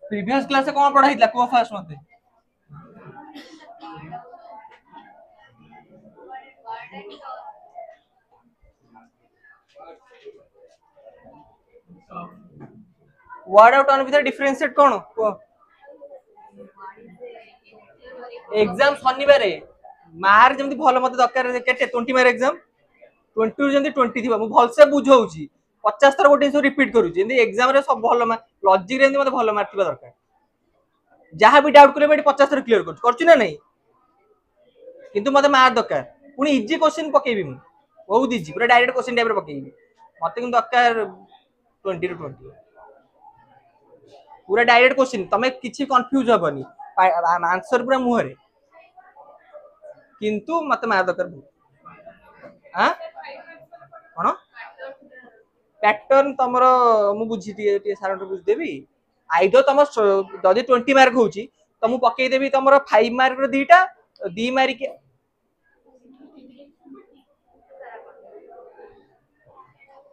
Previous class से कौन पढ़ाई को फास्ट मते वर्ड आउट ऑन भितर डिफरेंशिएट कौन एग्जाम शनिवार मार्क जमी भल मत दरकार केटे 20 मार्क एग्जाम 20 जमी 20 थी मुझे भलसे बुझाऊँ 50 थर गोटे रिपीट करुँची एग्जाम सब भल लॉजिक रे मत भल मार्क दरकार जहाँ भी डाउट करेंगे 50 थर क्लीयर कर नहीं किंतु मत मार्क दरकार पुणी इजी क्वेश्चन पकेबी मु बहुत इजी पूरा डायरेक्ट क्वेश्चन टाइप पकेबी मत कि दरकार 20 ରୁ 20 पूरा डायरेक्ट क्वेश्चन तमे किछि कंफ्यूज हबनी आंसर पूरा मुहरे किंतु मत मार दरकार हां कोन पैटर्न तमरो मु बुझी टी सारा बुझ देबी आइदर तम जदि 20 मार्क होची तो मु पकई देबी तमरो 5 मार्क रो दीटा 2 मार्क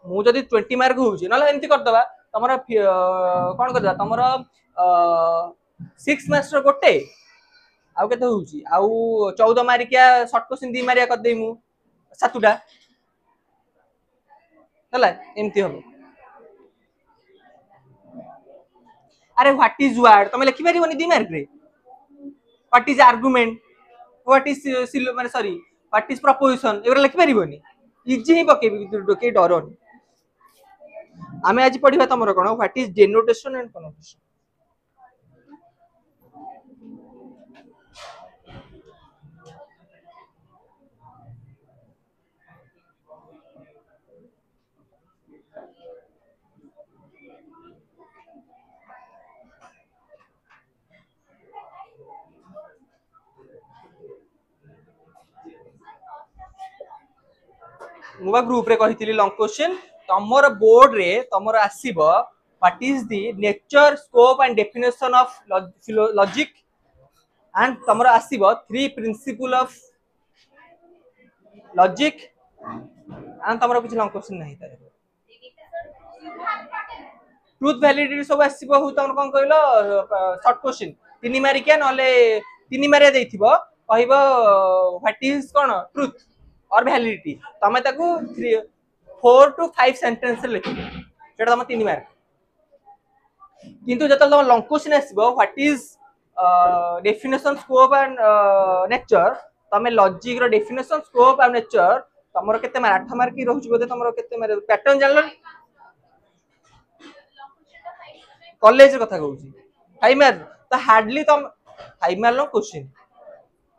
मु जदि 20 मार्क होची नले एमती कर दबा तमरो कोन कर दबा तमरो 6 मार्क्स रो गोटे आउ केते होची आउ 14 मार्किया शॉर्ट क्वेश्चन 2 मार्किया कर देई मु सातुटा हला एमती हो अरे व्हाट इज वर्ड तुम लिखि पारिबनी 2 मार्क रे what is argument what is माने सॉरी व्हाट इज प्रपोजिशन एगरा लिखि पारिबनी इजी ही पकेबी के डरनी आमे आज पढिबा तमरो कोन what is denotation and connotation मुबा ग्रुप रे कहितली लॉन्ग क्वेश्चन तमर बोर्ड रे तमर आसीबो what is the nature scope and definition of logic and तमर आसीबो 3 प्रिंसिपल ऑफ लॉजिक एंड तमर कुछ लॉन्ग क्वेश्चन नहीं तारे ट्रुथ वैलिडिटी सब आसीबो हु तमर कोन कहलो शॉर्ट क्वेश्चन 3 मार्किया नले 3 मार्किया देथिबो कहइबो व्हाट इज कोन ट्रुथ और वैलिडिटी तमे ताकू 4 to 5 सेंटेंस लिखिबो सेटा तम 3 मार्क किंतु जतल तम लॉन्ग क्वेश्चन आसीबो what is definition scope and nature तमे लॉजिक रो डेफिनेशन स्कोप एंड नेचर तमरो केते मार्क 8 मार्क की रहउची बोते तमरो केते मार्क पैटर्न जानलो कॉलेज कथा कहउची 5 मार्क तो हार्डली तम 5 मार्क लो क्वेश्चन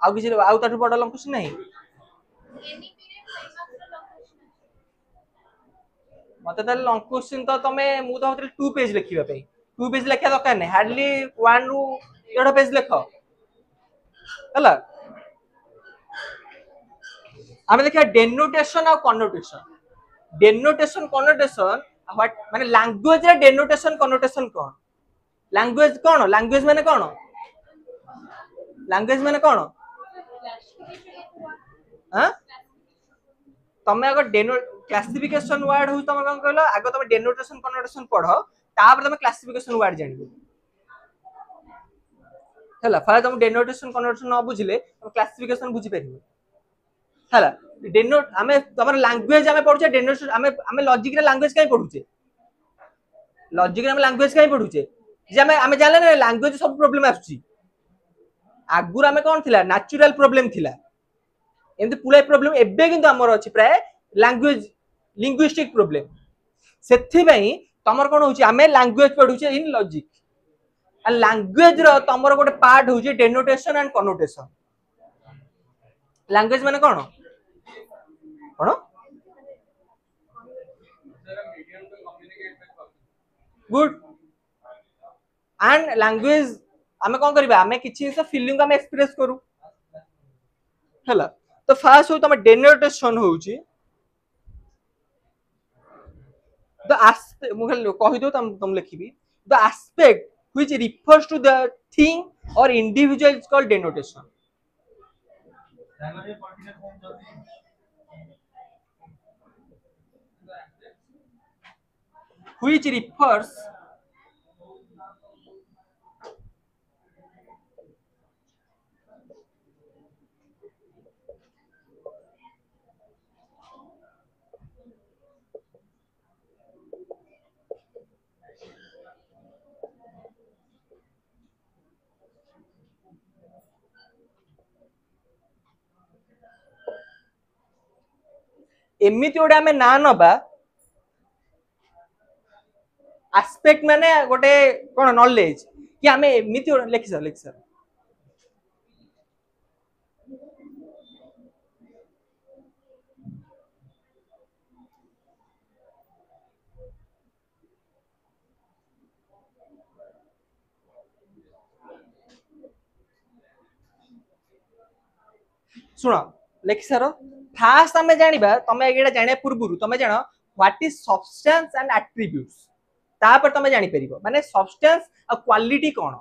आउ किछि आउ ताठू बड लॉन्ग क्वेश्चन नहीं मत लॉन्ग क्वेश्चन तो तमे मु तो 2 पेज लिखिबा पे 2 पेज लिखा दरकार नहीं हार्डली 1 रू 1.5 पेज लिख हला आमे देखिया डेनोटेशन और कनोटेशन व्हाट माने लैंग्वेज रे डेनोटेशन कनोटेशन कोन लैंग्वेज माने कोन हां तमे अगर डेनो क्लासिफिकेशन वर्ड हो तमे कोन कहलो आगो तमे डेनोटेशन कनोटेशन पढो तापर तमे क्लासिफिकेशन वर्ड जानिबो हला फाय तमे डेनोटेशन कनोटेशन न बुझिले तमे क्लासिफिकेशन बुझि परिबो हला डेनोट हमें तमर लैंग्वेज हमें पढुचे डेनोटेशन हमें लॉजिक रे लैंग्वेज काई पढुचे लॉजिक रे हम लैंग्वेज काई पढुचे जे हमें जानले ना लैंग्वेज सब प्रॉब्लम आछी आगुर हमें कोन थिला नेचुरल प्रॉब्लम थिला एमती पुलाई प्रॉब्लम एबे किंतु हमर अछि प्राय लैंग्वेज लिंग्विस्टिक प्रॉब्लम सेथि पई तमर कोन होची हमें लैंग्वेज पढुचे इन लॉजिक आ लैंग्वेज रो तमर गोटे पार्ट होची डेनोटेशन एंड कनोटेशन लैंग्वेज माने कोन कोन गुड एंड लैंग्वेज हमें कोन करबा हमें किछि से फीलिंग हमें एक्सप्रेस करू हला तो फास्ट हो तम डेनोटेशन होची द आस्पेक्ट मुखल कहि दो तुम लिखिबी the aspect which refers to the thing or individual is called denotation which refers एमिति गोटे आमे ना नबा एस्पेक्ट माने गोटे कोन नॉलेज कि आमे एमिति लिखि सर सुन लिखि सर फास्ट आमे जानिबा तमे एटा जानिया पूर्वरु तमे जानो what is substance and attributes तापर तमे जानि परिबो माने सब्सटेंस आ क्वालिटी कोन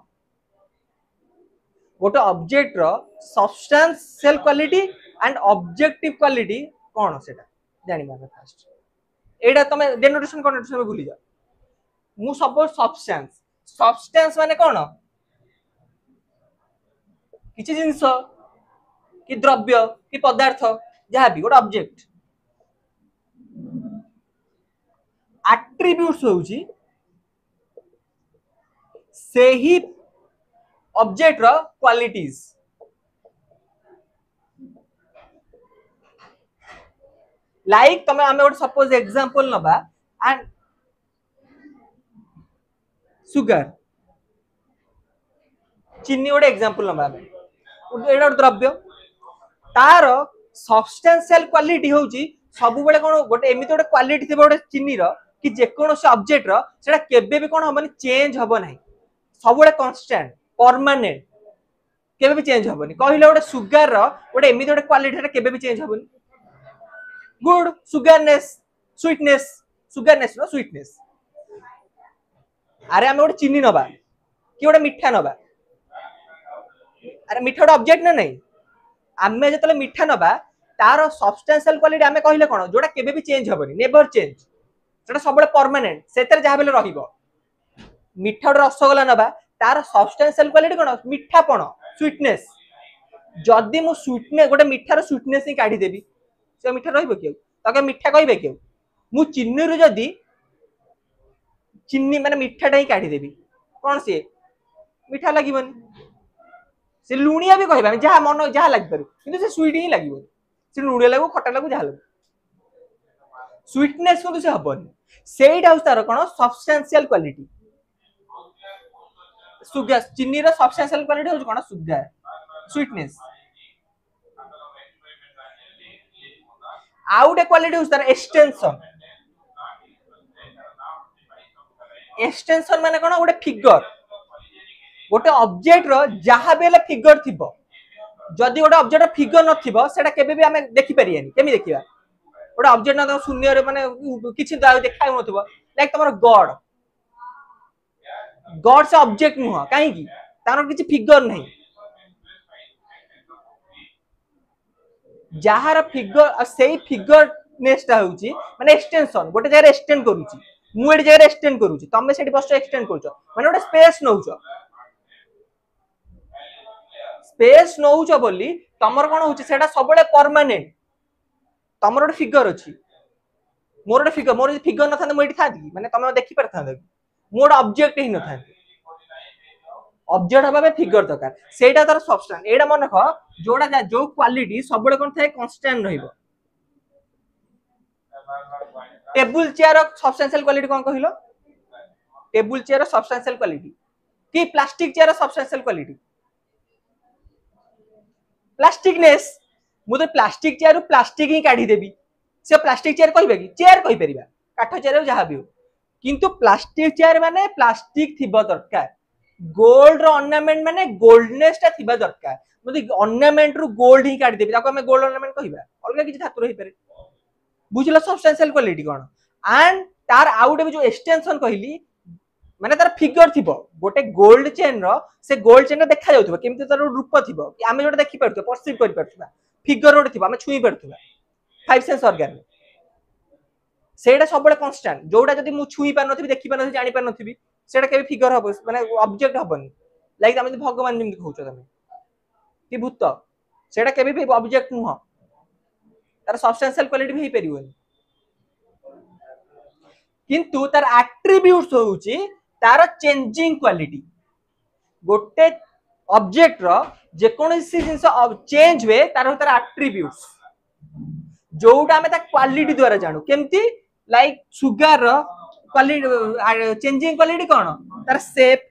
गोटे ऑब्जेक्ट रो substantial quality and objective quality कोन सेटा जानिबा फास्ट एटा तमे डेनोटेशन कनोटेशन में भूली जा मु सपोज सब्सटेंस माने कोन किछि जिंस कि द्रव्य कि पदार्थ जहाँ भी गोटे ऑब्जेक्ट एट्रिब्यूट्स होउची सेही ऑब्जेक्ट रो क्वालिटीज लाइक तमे आमे गोटे सपोज एग्जांपल नबा एंड सुगर चीनी गोटे एग्जांपल नबा एटा द्रव्य तार सब्सटेंशियल क्वालिटी होउची सब बेले कोन गोटे एमिति गोटे क्वालिटी थिबो गोटे चीनी रो कि जे कोनोसी ऑब्जेक्ट रो सेटा केबे भी कोन हबनी चेंज हबो नाही सब बेले कांस्टेंट परमानेंट केबे भी चेंज हबनी कहिलो गोटे सुगर रो गोटे एमिति गोटे क्वालिटी रे केबे भी चेंज हबनी गुड सुगरनेस सुगरनेस नो स्वीटनेस अरे हम गोटे चीनी नबा कि गोटे मिठा नबा अरे मिठा गोटे ऑब्जेक्ट ना नहीं आमे जतले मिठा नबा तार सब्सटेंशियल क्वालिटी आमे कहिले कोन जोटा केबे भी चेंज हबनी नेवर चेंज सेटा सब बेले परमानेंट सेतर जहा बेले रहिबो मिठा रसगोला नबा तार सब्सटेंशियल क्वालिटी कोन मिठापण स्वीटनेस जदी मु स्वीटनेस गोटे मिठार स्वीटनेस ही काढी देबी से मिठा रहिबो कि ताके मिठा कहबे कि मु चिन्नी रु जदी चिन्नी माने मिठाटा ही काढी देबी कोन से मिठा लागिबनी से लुणिया भी कहबा जहा मन जहा लागि पारु किंतु से स्वीट ही लागिबो से लुणिया लागो खट्टा लागो जहा लागो स्वीटनेस को से हबनी सेइट हाउस तार कोन सब्सटेंशियल क्वालिटी सुगर चीनी रो सब्सटेंशियल क्वालिटी हो कोन सुगर स्वीटनेस आउट क्वालिटी हो तार एक्सटेंशन माने कोन गोटे फिगर गोटे ऑब्जेक्ट रो जहा बेले फिगर थिबो जदी गोटे ऑब्जेक्ट फिगर नथिबो सेटा केबे भी हमें देखि परियानी केमि देखिबा गोटे ऑब्जेक्ट ना शून्य रे माने किछि देखाय नथिबो लाइक तमर गॉड से ऑब्जेक्ट नुह काहे की तार किछि फिगर नहीं जहार फिगर सेही फिगर नेक्स्ट होउची माने एक्सटेंशन गोटे जगह एक्सटेंड करूची मु एडी जगह एक्सटेंड करूची तमे सेठी बस एक्सटेंड करछो माने गोटे स्पेस नउछो स्पेस नउछ बोली तमर कोन होउची सेटा सबले परमानेंट तमर गोटे फिगर अछि मोर फिगर न थांदे मु एठी थांदी माने तमे देखि परथांदे मोर ऑब्जेक्ट ही न थांदी ऑब्जेक्ट हबा फिगर दरकार सेटा तार सब्सटेंस एडा मन रख जोडा जो क्वालिटी सबले कोन थाए कांस्टेंट रहिबो टेबल चेयर सब्सटेंशियल क्वालिटी कोन कहिलो टेबल चेयर सब्सटेंशियल क्वालिटी कि प्लास्टिक चेयर सब्सटेंशियल क्वालिटी प्लास्टिकनेस मुझे प्लास्टिक चेयर प्लास्टिक ही काढी देबी से प्लास्टिक चेयर कहबे कि चेयर कहि परिबा काठ चेयर जहा भी हो किंतु प्लास्टिक चेयर माने प्लास्टिक थिबा दरकार गोल्ड रो ऑर्नामेंट माने गोल्डनेस ता थिबा दरकार मुझे ऑर्नामेंट रु गोल्ड ही काढी देबी ताको हमें गोल्ड ऑर्नामेंट कहबा अलगा किछि धातु रहि पारे बुझिलो सब्सटेंशियल क्वालिटी कोन एंड तार आउट जो एक्सटेंशन कहली माने तार फिगर थिबो गोटे गोल्ड चेन रो से गोल्ड चेन देखा जाउथबो केमते तार रूप थिबो कि आमे जोटा देखि परथबो परसीव करि परथबा फिगर रोड थिबो आमे छुई परथबा फाइव सेंस ऑर्गन सेटा सबले कांस्टेंट जोटा जदी मु छुई पार नथिबी देखि पार नथिबी जानि पार नथिबी सेटा केबे फिगर हबो माने ऑब्जेक्ट हबनी लाइक आमे भगवान जिम कहउछो तमे कि भूत सेटा केबे भी ऑब्जेक्ट नुह तार सब्सटेंशियल क्वालिटी भी परिबोनी किंतु तार एट्रिब्यूट्स होउची तार चेंजिंग क्वालिटी गोटे ऑब्जेक्ट रो जे कोनोसी जिंस चेंज हुए तार एट्रिब्यूट्स जोटा आम क्वालिटी द्वारा जानू केमती like sugar quality changing quality कौन तार सेप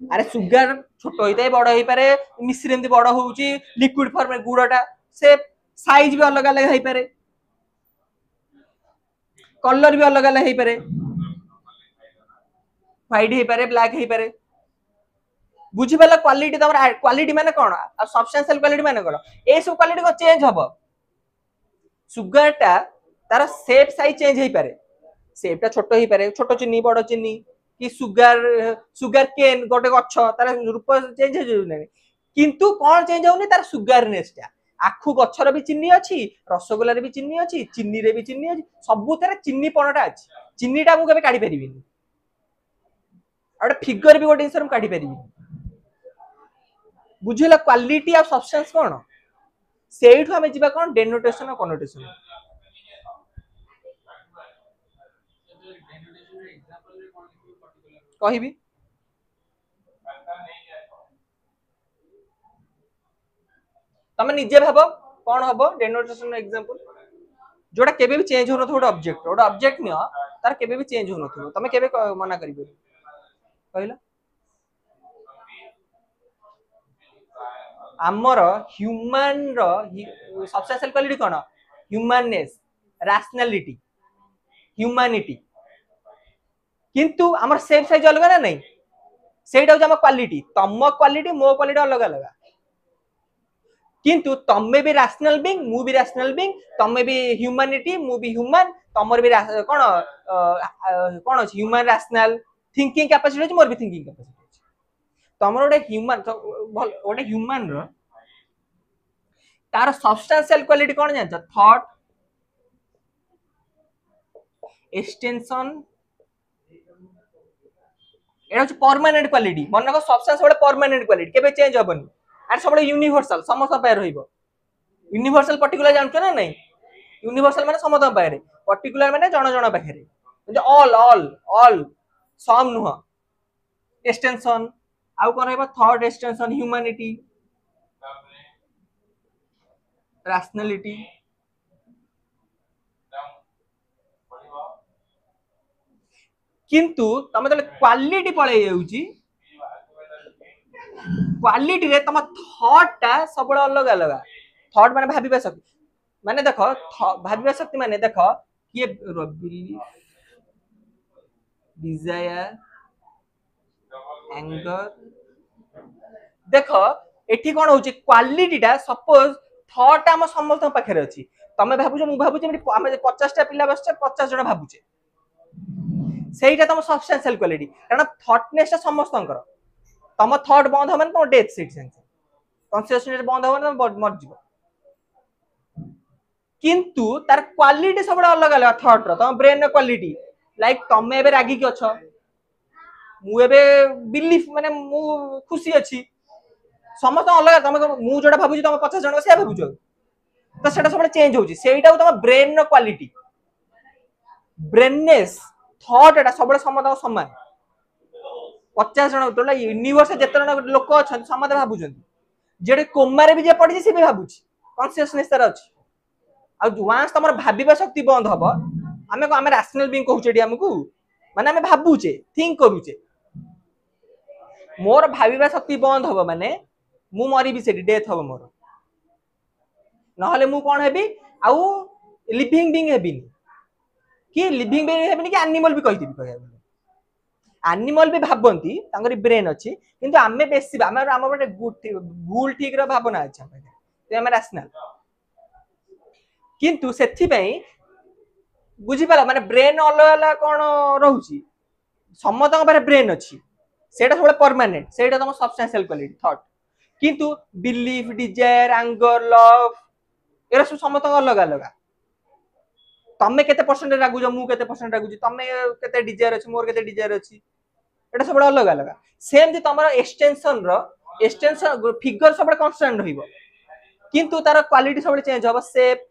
अरे सुगर छोट होता है बड़ हो पारे मिश्री एमती बड़ हो लिक्विड फॉर्म गुड़टा सेप साइज भी अलग अलग हो पारे कलर भी अलग अलग हो पारे व्हाइट हो पारे ब्लैक हो पारे बुझीपाल क्वालिटी तुम क्वालिटी माने कौन सब्सटेंशियल क्वालिटी माने कौन ए सब क्वालिटी को चेंज हम सुगर टा तार सेप साइज चेंज हो पारे सेप टा छोट हो पारे छोट चीनी बड़ चीनी कि सुगर सुगर केन गोटे गछ तार रूप चेंज हो किंतु कौन चेंज होनी तार सुगरनेस टा आखु गछर भी चीनी अच्छी रसगोल्ला भी चीनी अच्छी चीनी रे भी चीनी अच्छी सबुथरे चीनी पणटा अच्छी चीनीटा मुझे काढ़ी पारि गोटे फिगर भी गोटे जिन काढ़ी पारि बुझेगा क्वालिटी और सब्सटेंस कौन से आम जा कौन डेनोटेशन और कनोटेशन कहि तुम निजे भाव कौन हम डेनोटेशन एग्जांपल जोटा केबे भी चेंज हो गोटे ऑब्जेक्ट नियो तार केबे भी चेंज हो तुम केबे मना करि कहला आमर ह्यूमन रो सब्सटेंशियल क्वालिटी कौन ह्यूमननेस रैशनैलिटी ह्यूमैनिटी किंतु आमर सेप साइज अलग ना नहीं सेटा हूँ आम क्वालिटी तम क्वालिटी मो क्वालिटी अलग अलग किंतु तमे भी रैशनल बीइंग मु भी रैशनल बीइंग तमे भी ह्यूमैनिटी मु भी ह्यूमन तमर भी कौन कौन अछि ह्यूमन रैशनल थिंकिंग कैपेसिटी अछि मोर भी थिंकिंग कैपेसिटी अछि तमर गोटे ह्यूमन रो तार सब्सटेंशियल क्वालिटी कौन जानछ थॉट एक्सटेंशन एटा हচ্ছে परमानेंट क्वालिटी मन को सब्सटेंस बडे परमानेंट क्वालिटी केबे चेंज होबनी आर सब यूनिवर्सल समस्त पाए रहिबो यूनिवर्सल पर्टिकुलर जानछ ना नहीं यूनिवर्सल माने समस्त पाए पर्टिकुलर माने जण जण पाखरे म्हणजे ऑल सम नुह एक्सटेंशन आउ कोन रहबो थॉट एक्सटेंशन ह्यूमैनिटी रैशनैलिटी किंतु तुम जो क्वालिटी पड़े क्वालिटी रे तुम थॉटटा सब अलग अलग थॉट माने भाबिबा शक्ति माने देख भाबिबा शक्ति माने देख किए डिजायर एंगर देख एठी कोन होची क्वालिटीटा सपोज थॉट हम समस्त पाखरे अछि तमे भाबुछ मु भाबुछ हम 50 टा पिला बसछ 50 जण भाबुछे सेटा तुम सब्सटेंशियल क्वालिटी कारण थॉटनेस समस्त तुम थॉट बंद हो तुम डेथ सेट कॉन्शियसनेस बंद हो तुम मर जीव किंतु तार क्वालिटी सब अलग अलग थॉट रो तुम ब्रेन क्वालिटी लाइक तुम एबे रागी की अछ मु एबे बिलीफ माने मु खुशी अछि समस्त अलग तुम मु जोटा भाबुछ तुम 50 जण से भाबुछ तो सेटा सब चेंज होची सेटा तुम ब्रेन रो क्वालिटी ब्रेननेस थॉट एटा सब समस्त समान 50 जण टोला यूनिवर्स जेते जण लोक अछन समस्त भाबुछन जेडे कोमारे भी जे पड़ी से भी भाबुछ कॉन्शियसनेस तार अछि आ वांस तमर भाबिबा शक्ति बंद हबो आमे रैशनल बीइंग कहूचे हमकु माने आमे भाबुचे थिंक करूचे मोर भाबिबा शक्ति बंद हबो माने मु मरी भी सेठी डेथ हबो मोर नहले मु कोन हेबी आउ लिविंग बीइंग हेबिनी कि लिविंग बीइंग हेबिनी कि एनिमल भी कहिदिबी कहया एनिमल भी भाबंती तांगरी ब्रेन अछि किंतु आमे बेसी आमे आम बटे भूल ठीक रो भावना अछि ते आमे रैशनल किंतु सेथि पई बुझी पाला माने ब्रेन अलग अलग कोन रहउची समस्त बारे ब्रेन अछि सेटा सब परमानेंट सेटा तम सब्सटेंशियल क्वालिटी थॉट किंतु बिलीफ डिजायर एंगर लव एरा सब समस्त अलग अलग तमे केते परसेंट रागुज मु केते परसेंट रागुजी तमे केते डिजायर अछि मोर केते डिजायर अछि एटा सब अलग अलग सेम जे तमरा एक्सटेंशन फिगर सब कांस्टेंट रहइबो किंतु तार क्वालिटी सब चेंज होबो शेप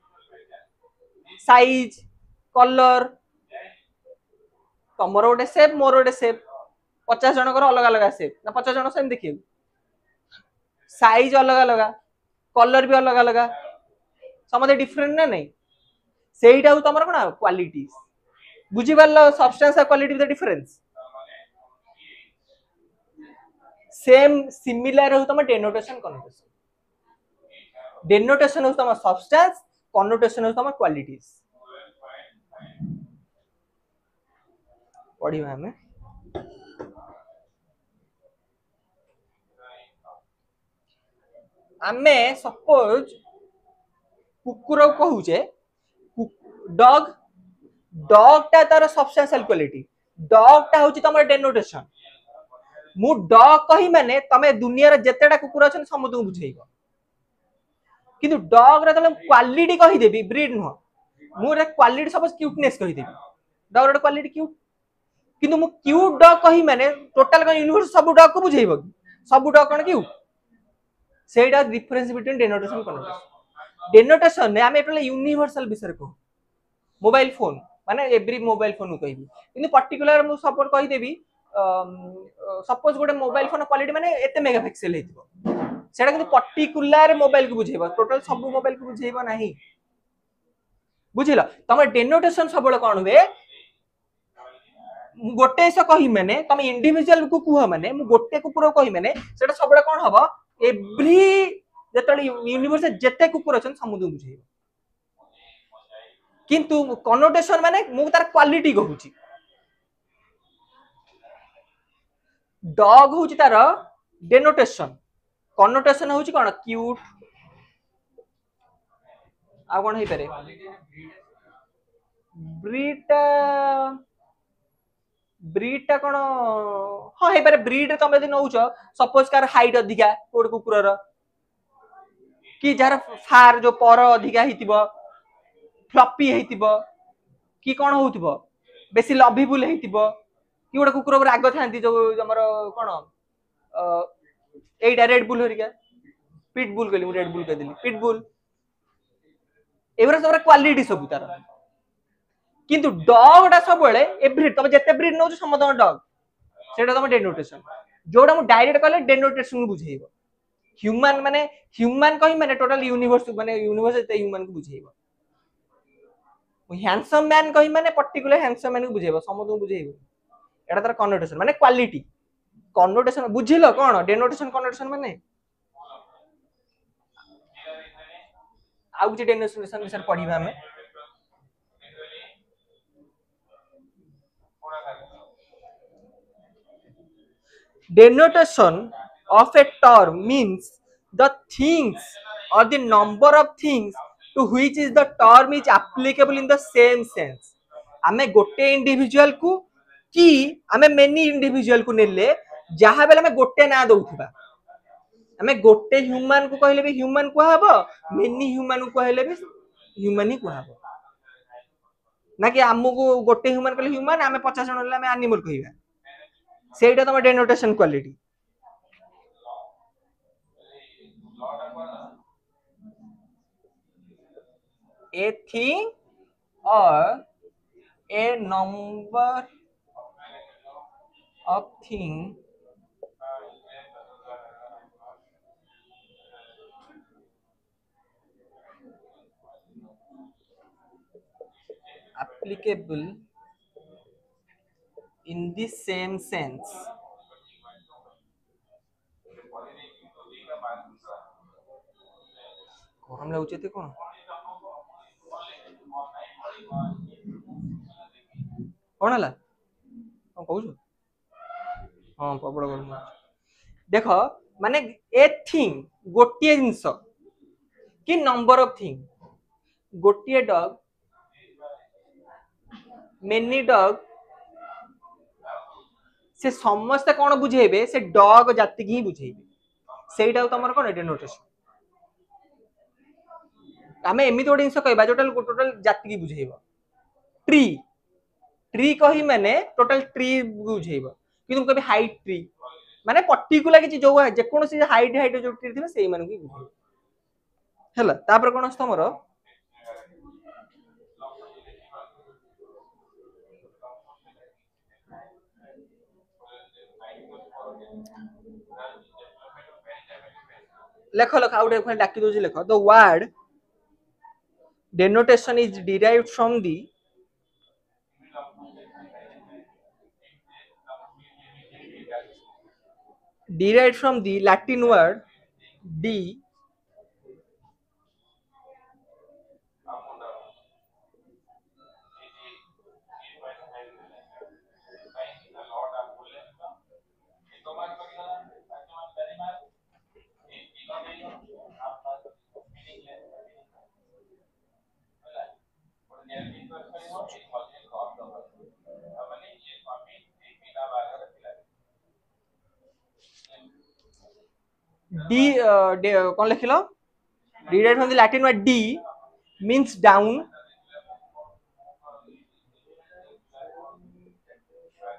साइज कलर तमरो गोटे शेप मोर गोटे शेप 50 जन अलग अलग शेप ना 50 जन सेम देखिए साइज अलग अलग कलर भी अलग अलग समझे डिफरेंट ना नहीं सेटा हूँ तुम कौन क्वालिटी बुझीपार सब्सटेंस और quality the difference same similar हो तुम डेनोटेशन कनोटेशन डेनोटेशन हो तुम सब्सटेंस कनोटेशन हो तुम क्वालिटीज पढ़िबा हमें आमे सपोज कुकुर कहूचे डॉग डॉग टा तार सब्सटेंशियल क्वालिटी डॉग टा होची तमर डेनोटेशन मु डॉग कही माने तमे दुनिया रे जेतेटा कुकुर अछन समुद्र को बुझेइबो किंतु डॉग रे तले क्वालिटी कही देबी ब्रीड नो मु रे क्वालिटी सपोज क्यूटनेस कही देबी डॉग रे क्वालिटी क्यूट किंतु मु क्यूट डॉग कही माने टोटल का यूनिवर्स सब डॉग को बुझेइबो सब डॉग कोन क्यूट सेटा डिफरेंस बिटवीन डेनोटेशन कनोटेशन डेनोटेशन ने आमे एटले यूनिवर्सल विषय को मोबाइल फोन माने एवरी मोबाइल फोन कहबी किंतु पर्टिकुलर मु सपोर्ट कहि देबी सपोज गोटे मोबाइल फोन क्वालिटी माने एते मेगापिक्सल हेतिबो सेटा किंतु पर्टिकुलर मोबाइल को बुझेबो टोटल सब मोबाइल को बुझेबो नाही बुझिलो तम डेनोटेशन सबले कोन हुए गोटे से कही माने तुम इंडिविजुअल को कुह माने मु गोटे कुकुर कही माने सेटा सबले कोन हबो एवरी जेतले यूनिवर्स जेते कुकुर अछन समुद्र बुझेबो किंतु कनोटेशन माने मु तार क्वालिटी कहूची डॉग होची तार डेनोटेशन कनोटेशन होची कोन क्यूट आ कोन हे पारे ब्रीड टा कोन हां हे पारे ब्रीड तमे जे नउछ सपोज कार हाइट अधिका कोड कुकुरर कि जार फार जो पर अधिका हितिबो फ्लपी हेतिबो कि कोन होतिबो बेसी लविबुल हेतिबो कि गोटे कुकुर पर राग थांती जो हमर कोन एटा रेड बुल हरिका पिट बुल कहली रेड बुल कह देली पिट बुल एवरा सब क्वालिटी सब तार किंतु डॉग टा सब बेले एवरी तब जते ब्रीड नउछ समद डॉग सेटा तम डेनोटेशन जोडा मु डायरेक्ट कहले डेनोटेशन बुझेइबो ह्यूमन कहि माने टोटल यूनिवर्स एते ह्यूमन को बुझेइबो हैंडसम मैन कहि माने पर्टिकुलर हैंडसम मैन को बुझेइबो समद को बुझेइबो एटा तार कनोटेशन माने क्वालिटी कनोटेशन बुझिलो कोन डेनोटेशन कनोटेशन माने आउ जे डेनोटेशन विषय पढिबा हमें denotation of a term means the things or the number of things to which is the term is applicable in the same sense आमे गोटे इंडिविजुअल को कि आमे मेनी इंडिविजुअल को नेले जहा बेले आमे गोटे ना दउथबा आमे गोटे ह्यूमन को कहले भी ह्यूमन को हबो मेनी ह्यूमन को कहले भी ह्यूमन ही को हबो ना कि हमको गोटे ह्यूमन कहले ह्यूमन आमे 50 जण ले आमे एनिमल कहिबा सेटा तम डेनोटेशन quality a thing or a number of things applicable in the same sense गरम लागुचे ते कोन कोन हला कोन कहू हां प्रबल गरम देखो माने ए थिंग गोटिए जिंस कि नंबर ऑफ थिंग गोटिए डॉग मेनी डॉग से समस्त कोन बुझेबे से डॉग जाति की बुझेबे सेटा तमर कोन डेनोटेशन आमे एमिति गोटे जिंस कहबा टोटल जाति की बुझेबो ट्री ट्री कही माने टोटल ट्री बुझेबो कि तुम कभी हाइट ट्री माने पर्टिकुलर कि जो जे कोन से हाइट जो ट्री थिबे सेही माने की बुझेबो हला तापर कोन अस्त हमर लेख लेख आउट डाकी दो लेख the word denotation is derived from the Latin word d कौन लिखिल derived from the Latin word d means down,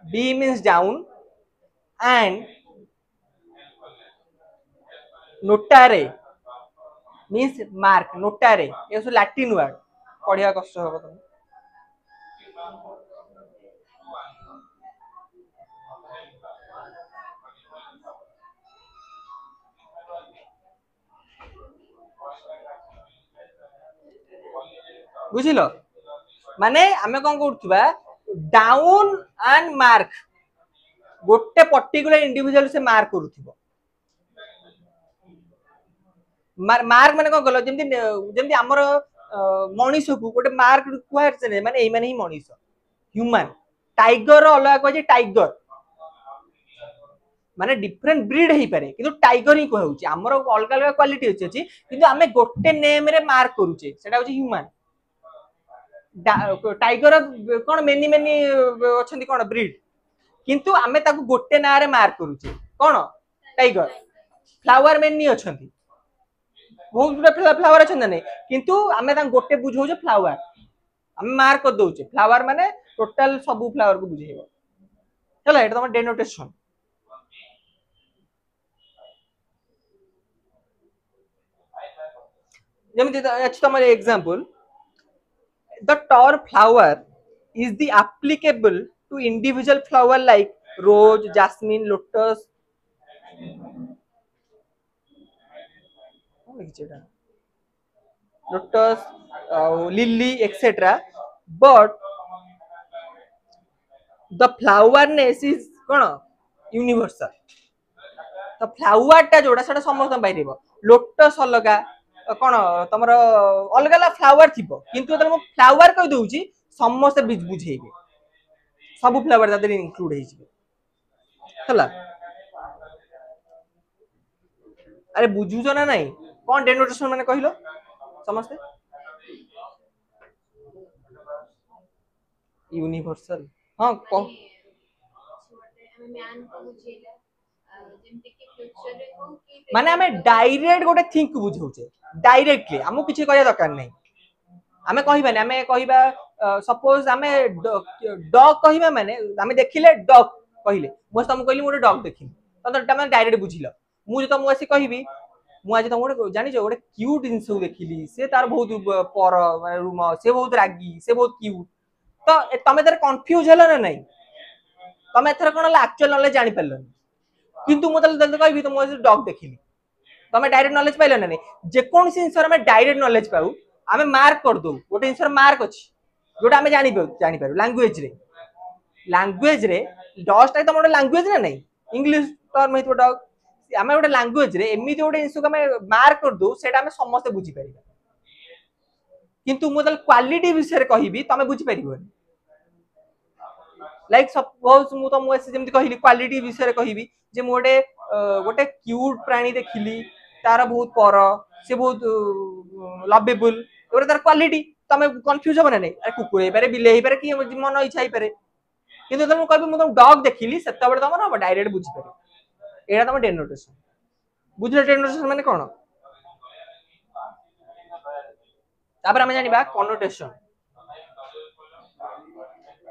d means down, and notare means mark. notare ये सब Latin word पढ़िया कष्ट होगा तुम बुझिल माने आमे कौन करथुबा डाउन एंड मार्क गोटे पर्टिकुलर इंडिविजुअल से मार्क करूथिबो मार्क माने कौन कहलो जेमती जेमती हमर मनीष को गोटे मार्क कुआसे माने एई माने ही मनीष ह्यूमन टाइगर अलग कह टाइगर माने डिफरेंट ब्रीड हेई पारे किंतु टाइगर ही कहउची हमर अलग अलग क्वालिटी अछि किंतु आमे गोटे नेम रे मार्क करूचे सेटा होची ह्यूमन टाइगर कौन मेनी मेनी अछंती कौन ब्रीड किंतु आमे ताकू गोटे ना रे मार्क करूचे कौन टाइगर फ्लावर मेनी अछंती बहुत गुडे फ्लावर अछन ना किंतु आमे तां गोटे बुझौचे फ्लावर आमे मार्क कर दोचे फ्लावर माने टोटल सब फ्लावर को बुझेइबो चला एटा तम डेनोटेशन जेमिति अछि तमर example the term flower is the applicable to individual flower like rose, jasmine, lotus, lily, etc. But the flowerness is कौन universal. तो फ्लावर टा जोड़ा सेटा समस्त पाइरिबो लोटस अलगा कौन तुम अलग अलग फ्लावर थी किंतु फ्लावर कह दूची समस्त बुझेबे सब फ्लावर इनक्लूड है अरे बुझुच ना नहीं कौन डेनोटेशन माने कहलो समस्ते यूनिवर्सल हाँ कह माने हमें डायरेक्ट गोटे थिंक बुझौचे डायरेक्टली हमको किसी कहया दरकार नहीं आमे कहिबानी आमे कहिबा सपोज आमे डॉग कहिबा माने आमे देखिले डॉग कहिले मो तुम कहली मोटे डॉग देखिली तो तमे डायरेक्ट बुझिल मु तो मु आसी कहबी मु आज तुम गोटे जानि जो गोटे क्यूट जिंस देखिली से तार बहुत पर माने रूम से बहुत रागी से बहुत क्यूट तो तमे तार कंफ्यूज हलो ना नहीं तमे एथर कोन एक्चुअल नॉलेज जानि परलनी किंतु मु तले कहबी तो मु डॉग देखिली तमे डायरेक्ट नॉलेज पाइलो ना नहीं जे कोन जिंसर में डायरेक्ट नॉलेज पाऊ आमे मार्क कर दो गोटे जिंसर मार्क अछि जोटा आमे जानि पारू लैंग्वेज रे डस्ट तो मोटे लैंग्वेज ना नहीं इंग्लिश टर्म हेतो डॉग आमे गोटे लैंग्वेज रे एमिति गोटे जिंस को आमे मार्क कर दो सेटा आमे समस्त बुझी परिबा किंतु मु तले क्वालिटी विषय कहिबी तमे बुझी परिबोनी लाइक सपोज मु तो मु जेमति कहिली क्वालिटी विषय कहिबी जे मोटे गोटे क्यूट प्राणी देखिली तार बहुत पर से बहुत लवेबल एवरे तार क्वालिटी तमे कंफ्यूज हो ना नहीं अरे कुकुर हे पारे बिले हे पारे कि मन इच्छा हे पारे किंतु तुम कहबी मु तुम डॉग देखिली सेता बडे तुम ना डायरेक्ट बुझी पारे एटा तुम डेनोटेशन बुझले डेनोटेशन माने कोन तापर हम जानिबा कनोटेशन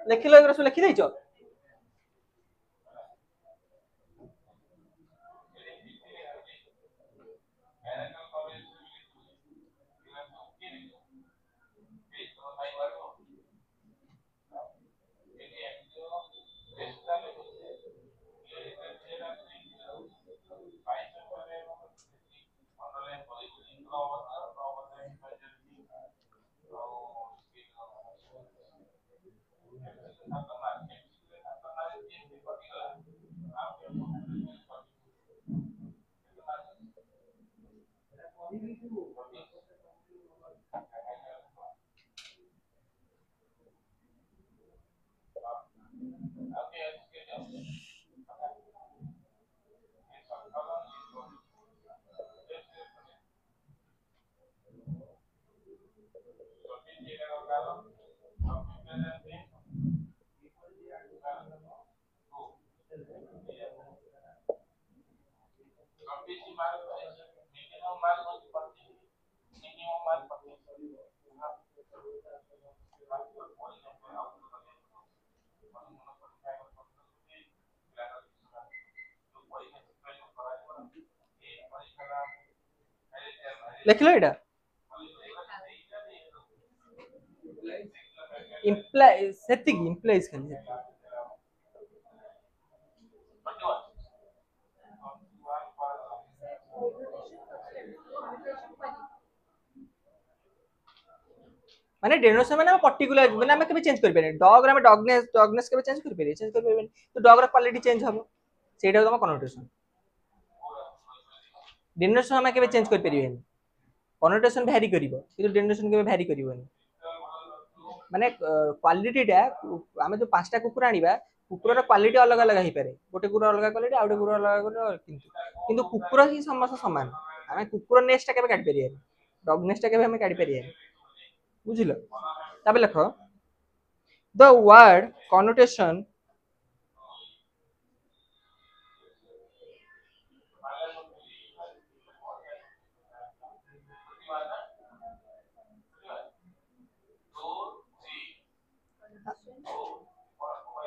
लिखिलो एगरा सब लिखि दैछो ଲେଖିଲ ଏଇଟା ଇମ୍ପ୍ଲାଇ ସେତିକି ଇମ୍ପ୍ଲାଇଜ୍ ଖାଲି ମାନେ ଡେନୋସନ ମାନେ पर्टिकुलर ମାନେ ଆମେ କେବେ ଚେଞ୍ଜ କରିପାରିବାନି ଡଗ ରେ ଆମେ ଡଗନେସ୍ କେବେ ଚେଞ୍ଜ କରିପାରିବାନି ତ ଡଗ ର କ୍ୱାଲିଟି ଚେଞ୍ଜ ହବ ସେଇଟା ତମ କନୋଟେସନ ଡେନୋସନ ଆମେ କେବେ ଚେଞ୍ଜ କରିପାରିବାନି କନୋଟେସନ ଭ୍ୟାରି କରିବ କିନ୍ତୁ ଡେନୋସନ କେବେ ଭ୍ୟାରି କରିବନି ମାନେ କ୍ୱାଲିଟିଟା ଆମେ ଯୋଉ ପାଞ୍ଚଟା କୁକୁର ଆଣିବା କୁକୁରର କ୍ୱାଲିଟି ଅଲଗା ଅଲଗା ହେଇପାରେ ଗୋଟେ କୁକୁର ଅଲଗା କ୍ୱାଲିଟି ଆଉ ଗୋଟେ କୁକୁର ଅଲଗା କିନ୍ତୁ କୁକୁର ହିଁ ସମସ୍ତ ସମାନ ଆମେ କୁକୁର ନେସ୍ଟା କେବେ କାଟି ପାରିବାନି ଡଗ ନେସ୍ଟା କେବେ ଆମେ କାଟି ପାରିବାନି ବୁଝିଲ ତାପରେ ଲେଖ ଦ ward କନୋଟେସନ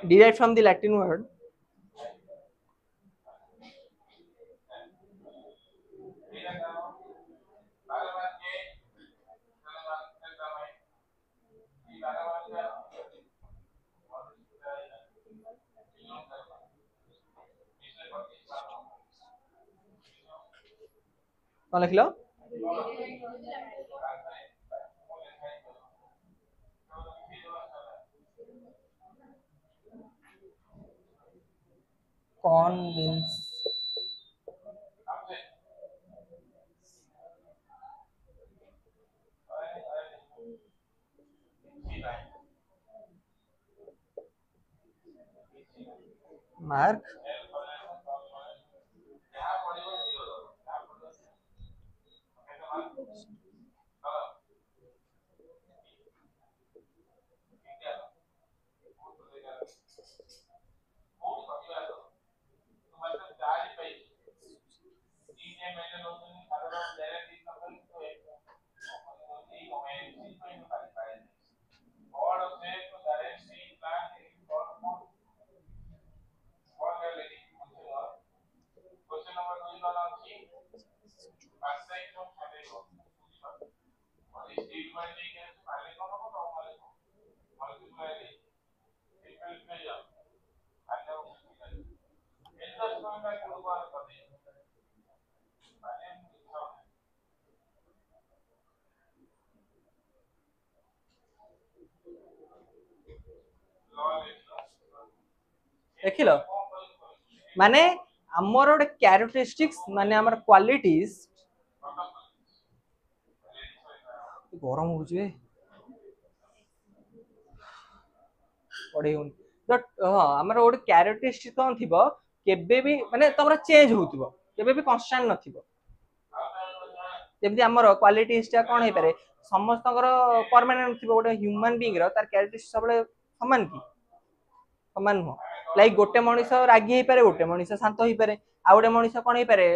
derived from the Latin word कौन लिख लो कौन मीन्स मार्क देखिल माने आमर गोटे क्यारेक्टरिस्टिक्स माने आमर क्वालिटीज गरम हो पढ़े बट हाँ आमर गोटे क्यारेक्टरिस्टिक्स कौन थी केबे भी माने तमरा चेंज होउतिबो केबे भी कांस्टेंट नथिबो जेमति आमर क्वालिटीज कौन है पारे समस्त परमानेंट थी गोटे ह्यूमन बीइंग रो तार क्यारेक्टरिस्टिक्स सब समान की समान नुह लाइक गोटे मनीष रागी हो पारे गोटे मनीष शांत हो पारे आ गोटे मनीष कौन हो पारे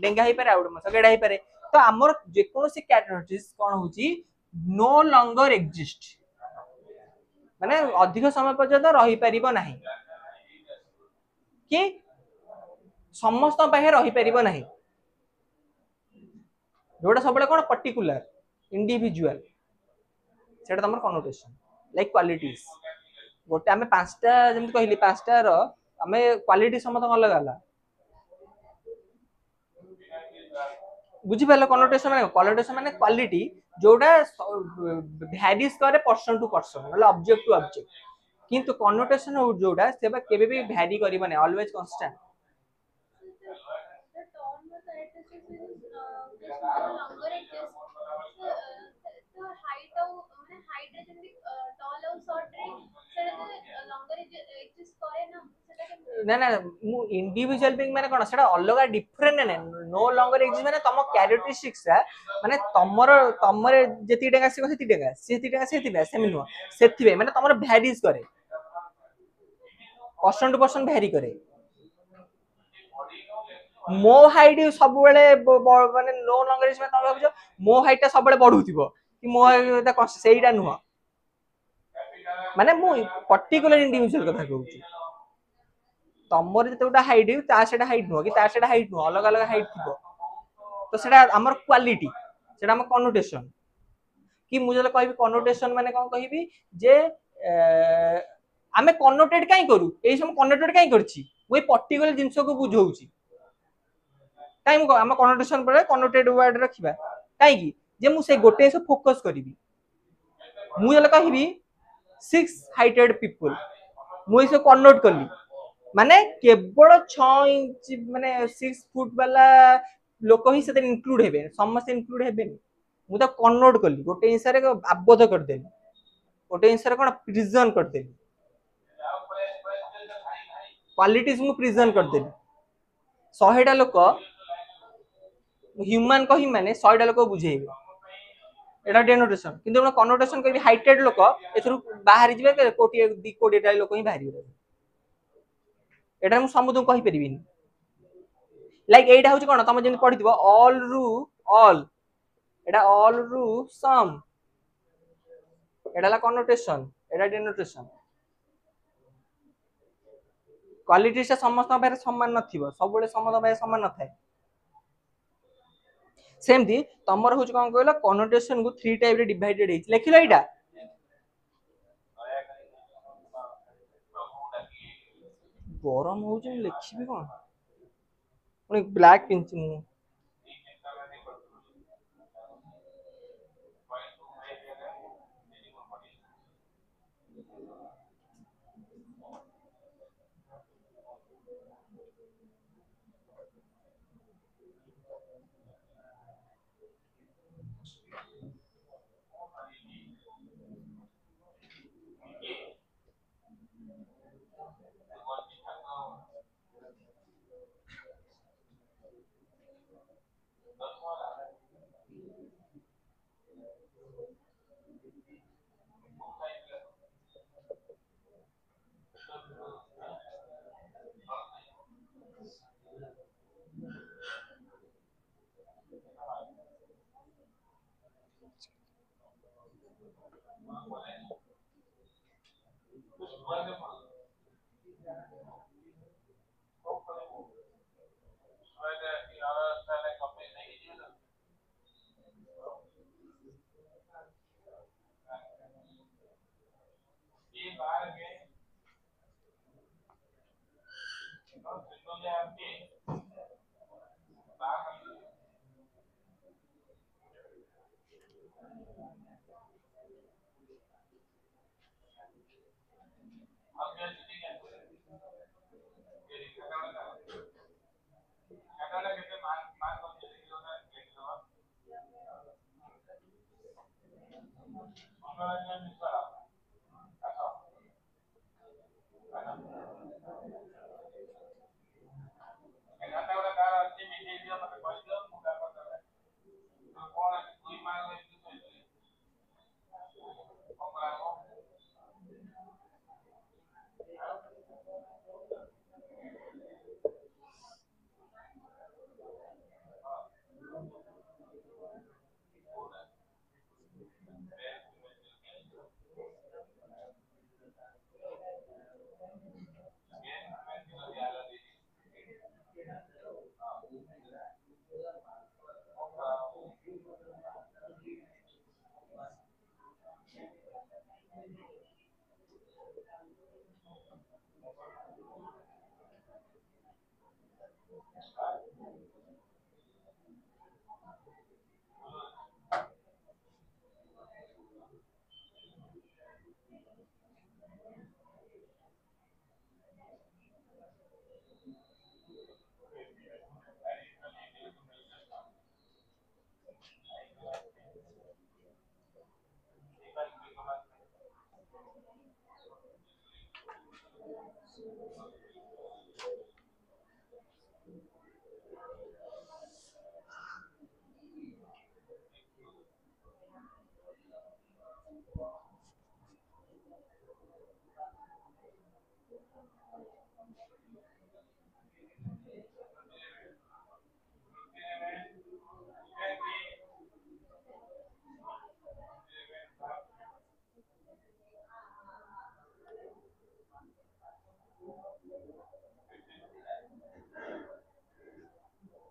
डेंगा हो पारे आ गोटे मनीष गेड़ा हो पारे तो आमर जेकोसी क्यारेक्टरिस्टिक्स कौन होची नो लॉन्गर एग्जिस्ट माने अधिक समय पर्यंत रही परिबो नाही कि समस्त पाखे रही परिबो नाही जोटा सब कौन पर्टिकुलर इंडिविजुअल सेटा तमर कनोटेशन लाइक क्वालिटीज गोटे आमे पांचटा जेमति कहली पांचटा रो आमे क्वालिटी समस्त अलग अलग बुझी पालो कनोटेशन माने क्वालिटी जोटा वैरीज करे पर्सन टू पर्सन मतलब ऑब्जेक्ट टू ऑब्जेक्ट কিন্তু କନୋଟେସନ ଯୋଉଟା ସେଟା କେବେ ବି ଭ୍ୟାରି କରିବନି, ଅଲୱେଜ କନଷ୍ଟାଣ୍ଟ। ନା ନା ମୁଁ ଇଣ୍ଡିଭିଜୁଆଲ ବିଙ୍ଗ ମାନେ କଣ ସେଟା ଅଲଗା ଡିଫରେଣ୍ଟ ନା नो लॉन्गर एग्जिस्ट ମାନେ ତମ କ୍ୟାରେକ୍ଟରିଷ୍ଟିକ୍ସ ମାନେ ତମର ଯେତିକି ଟଙ୍କା ଆସିବ ସେତିକି ଟଙ୍କା ସେତିକି ଟଙ୍କା ସେତିକି ଟଙ୍କା ସେମିତି ନୁହଁ, ସେଥିପାଇଁ ମାନେ ତମର ଭ୍ୟାରିଜ କରେ, पर्सन टू पर्सन भ्यारी करे। ମୋ ହାଇଟ୍ ସବୁବେଳେ ମାନେ नो लॉन्गर एग्जिस्ट ତମେ ଭାବୁଛ ମୋ ହାଇଟ୍ ଟା ସବୁବେଳେ ବଢୁଥିବ କି ମୋ ସେଇଟା ନୁହଁ, ମାନେ ମୁଁ पर्टिकुलर इंडिविजुअल କଥା କହୁଛି। ତମର ଯେତେଟା ହାଇଟ୍ ତା ସେଟା ହାଇଟ୍ ନୁହଁ କି ତା ସେଟା ହାଇଟ୍ ନୁହଁ, ଅଲଗା ଅଲଗା ହାଇଟ୍ ଥିବ, ତ ସେଟା ଆମର କ୍ୱାଲିଟି, ସେଟା ଆମ କନୋଟେସନ। कि ମୁଁ ଯେତେବେଳେ କହିବି କନୋଟେସନ ମାନେ କଣ କହିବି ଯେ ଆମେ କନୋଟେड କାଇଁ କରୁ, ଏଇ ସବୁ କନୋଟେड କାଇଁ କରିଛି, ମୁଁ ଏଇ पर्टिकुलर ଜିନିଷକୁ ବୁଝଉଛି କାଇଁ ମୁଁ ଆମ କନୋଟେସନ ପରେ କନୋଟେड ୱାର୍ଡ ରଖିବା କାହିଁକି ଯେ ମୁଁ ସେଇ ଗୋଟେ ଜିନିଷ ଫୋକस କରିବି। ମୁଁ ଯେତେବେଳେ କହିବି 6 ହାଇटेड ପିପୁଲ ମୁଁ ଏସବୁ କନୋଟ କଲି ମାନେ କେବଳ 6 ଇଞ୍ଚ ମାନେ 6 ଫୁଟ ବାଲା लोक ही से इनक्लूड हेबे, समस्त इनक्लूड हेबेनी, ମୁଁ ତ କନୋଟ କଲି ଗୋଟେ ଜିନିଷରେ ଆବଦ୍ଧ କରିଦେଲି, ଗୋଟେ ଜିନିଷରେ କଣ ପ୍ରିଜନ କରିଦେଲି, क्वालिटीज ମୁଁ ପ୍ରିଜନ କରିଦେଲି। 100ଟା ଲୋକ ହ୍ୟୁମାନ କହି ମାନେ 100ଟା ଲୋକ ବୁଝେଇବେ, এটা ডেনোটেশন। কিন্তু আমরা কনোটেশন করি হাইটেড লোক এথরু বাহারি ଯିବେ কোটি 2 কোটিটা লোক ହିଁ ବାହାରିବେ, এটা ମୁଁ ସମୁଦ୍ର କହି ପାରିବିନି। ଲାଇକ ଏଇଟା ହଉଛି କଣ ତମେ ଯେମିତି ପଢିଥିବ ଅଲ ରୁ ଅଲ, এটা ଅଲ ରୁ ସମ, এটা ହେଲା କନୋଟେସନ, এটা ଡେନୋଟେସନ। କ୍ୱାଲିଟିଟା ସମସ୍ତଙ୍କ ପାଖରେ ସମାନ ନଥିବ, ସବୁବେଳେ ସମସ୍ତଙ୍କ ପାଖରେ ସମାନ ନଥାଏ। ସେମିତି ତମର ହଉଛି କଣ କହିଲ କନୋଟେସନ କୁ 3 ଟାଇପ ରେ ଡିଭାଇଡେड ହେଇଛି, ଲେଖିଲ ଏଇଟା ଗରମ ହଉଛି ମୁଁ ଲେଖିବି କଣ ପୁଣି ବ୍ଲାକ୍ ପିନ୍ଧି ମୁଁ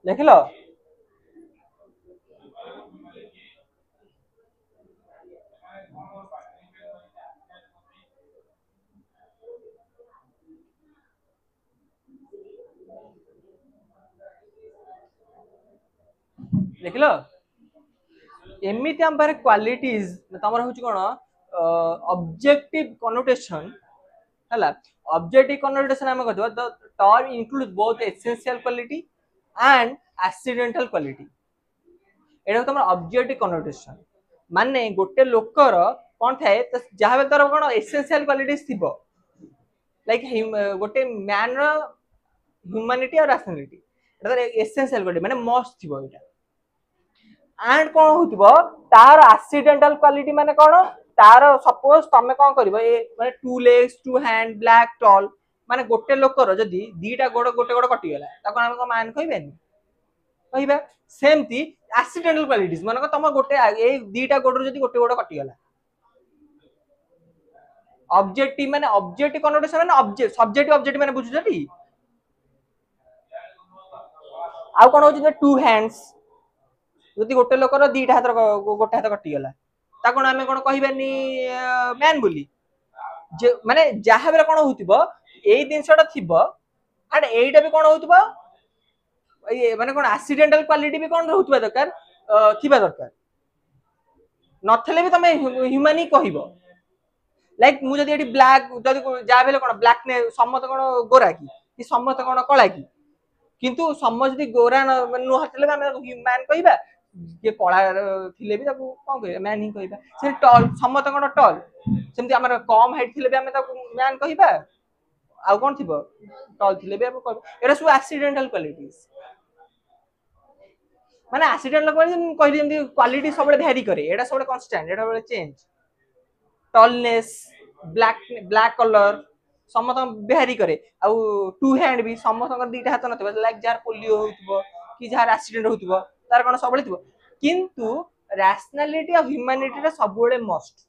ଦେଖିଲ ଦେଖିଲ एमिति हम पारे क्वालिटीज तमर होची कोन ऑब्जेक्टिव कनोटेशन हला ऑब्जेक्टिव कनोटेशन हम कहबो the term include both essential quality and accidental quality एटा तमर ऑब्जेक्टिव कनोटेशन माने गोटे लोकर कोन थाए त जहा बेल तर कोन एसेंशियल क्वालिटीज थिबो लाइक गोटे मैन रो ह्यूमैनिटी और रैशनैलिटी एटा एसेंशियल क्वालिटी माने मस्ट थिबो एटा एंड कौन होतिबो तार एक्सीडेंटल क्वालिटी माने कौन तार सपोज तमे कौन करबो ए माने two legs two hand black tall माने गोटे लोकर जदी दीटा गोड़ गोटे गोड़ कटि गेला त कोन हम को मान कहबेनी कहबा सेमती एक्सीडेंटल क्वालिटीज माने को तम गोटे ए दीटा गोड़ जदी गोटे गोड़ कटि गेला ऑब्जेक्टिव माने ऑब्जेक्टिव कनोटेशन माने ऑब्जेक्ट सब्जेक्टिव ऑब्जेक्टिव माने बुझुछटी आ कोन होची टू हैंड्स जदि गोटे लोकर दीटा हाथ गोटे हाथ कटि गला ता कोन हमें कोन कहबेनी मैन बोली जे माने जहा बेले कोन होतिबो एई दिनसटा थिबो एंड एईटा भी कोन होतिबो ए माने कोन एक्सीडेंटल क्वालिटी भी कोन रहउतबा दरकार थिबा दरकार नथले भी तमे ह्यूमन ही कहबो लाइक मु जदि एटी ब्लैक जदि जा बेले कोन ब्लैक ने समत कोन गोरा की समत कोन कळा की किंतु समझ जदि गोरा नु हटले हमें ह्यूमन कहबा जे कला थिले भी ताको कोन कहबा मैन ही कहबा से टॉल समत कोन टॉल सेमति हमर कम हाइट थिले भी हमें ताको मैन कहबा आ कोन थिबो टॉल थिले भी हम कहबा एरा सब एक्सीडेंटल क्वालिटीज माने एक्सीडेंटल क्वालिटी कहली जेमति क्वालिटी सब वेरी करे एटा सब कांस्टेंट एटा बळे चेंज टॉलनेस ब्लैक कलर समत बेहारी करे आ टू हैंड भी समत दीटा हाथ नथिबो लाइक जार पोलियो होतबो कि जार एक्सीडेंट होतबो तार कोन सब थिबो किंतु रैशनैलिटी और ह्यूमैनिटी रे सब बळे मस्ट